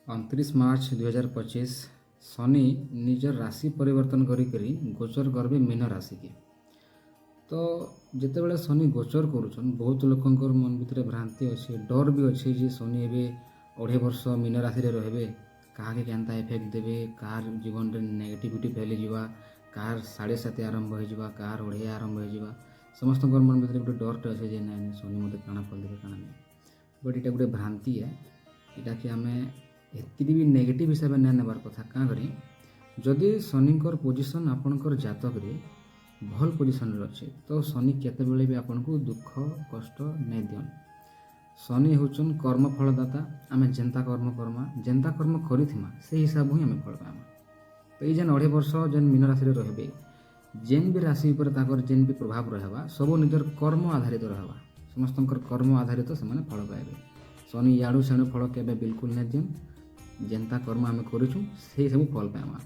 29 March 2025 ଶନି ନିଜର ରାଶି ପରିବର୍ତ୍ତନ କରିକରି ଗୋଚର କରିବେ ମୀନ ରାଶିକି। ତ ଯେତେବେଳେ ଶନି ଗୋଚର କରୁଛନ୍ ବହୁତ ଲୋକଙ୍କର ମନ ଭିତରେ ଭ୍ରାନ୍ତି ଅଛି, ଡର ବି ଅଛି ଯେ ଶନି ଏବେ 2.5 ବର୍ଷ ମୀନ ରାଶିରେ ରହିବେ, କାହାକେ କେନ୍ତା ଇଫେକ୍ଟ ଦେବେ, କାହାର ଜୀବନରେ ନେଗେଟିଭିଟି ଫେଲିଯିବା, କାହାର 7.5 ଆରମ୍ଭ ହେଇଯିବା, କାହାର 2.5 ଆରମ୍ଭ ହେଇଯିବା। ସମସ୍ତଙ୍କର ମନ ଭିତରେ ଗୋଟେ ଡରଟେ ଅଛି ଯେ ନାଇଁ ଶନି ମୋତେ କାଣା ଫଳ ଦେବେ କାଣା ନାହିଁ। ବଟ୍ ଏଇଟା ଗୋଟେ ଭ୍ରାନ୍ତି ଏ, ଏଇଟାକେ ଆମେ ଏତିକି ବି ନେଗେଟିଭ୍ ହିସାବରେ ନାଇଁ ନେବାର କଥା। କାଁ କରି ଯଦି ଶନିଙ୍କର ପୋଜିସନ୍ ଆପଣଙ୍କର ଜାତକରେ ଭଲ ପୋଜିସନ୍ରେ ଅଛି ତ ଶନି କେତେବେଳେ ବି ଆପଣଙ୍କୁ ଦୁଃଖ କଷ୍ଟ ନାଇଁ ଦିଅନ୍। ଶନି ହେଉଛନ୍ କର୍ମଫଳଦାତା। ଆମେ ଯେନ୍ତା କର୍ମ କର୍ମା, ଯେନ୍ତା କର୍ମ କରିଥିମା ସେଇ ହିସାବ ହିଁ ଆମେ ଫଳ ପାଇମା। ତ ଏଇ ଯେନ୍ 2.5 ବର୍ଷ ଯେନ୍ ମୀନ ରାଶିରେ ରହିବେ, ଯେନ୍ ବି ରାଶି ଉପରେ ତାଙ୍କର ଯେନ୍ ବି ପ୍ରଭାବ ରହିବା ସବୁ ନିଜର କର୍ମ ଆଧାରିତ ରହିବା। ସମସ୍ତଙ୍କର କର୍ମ ଆଧାରିତ ସେମାନେ ଫଳ ପାଇବେ। ଶନି ଇଆଡ଼ୁ ସେଣୁ ଫଳ କେବେ ବିଲକୁଲ ନାଇଁ ଦିଅନ୍। ଯେନ୍ତା କର୍ମ ଆମେ କରୁଛୁ ସେଇ ସବୁ ଫଳ ପାଇମା।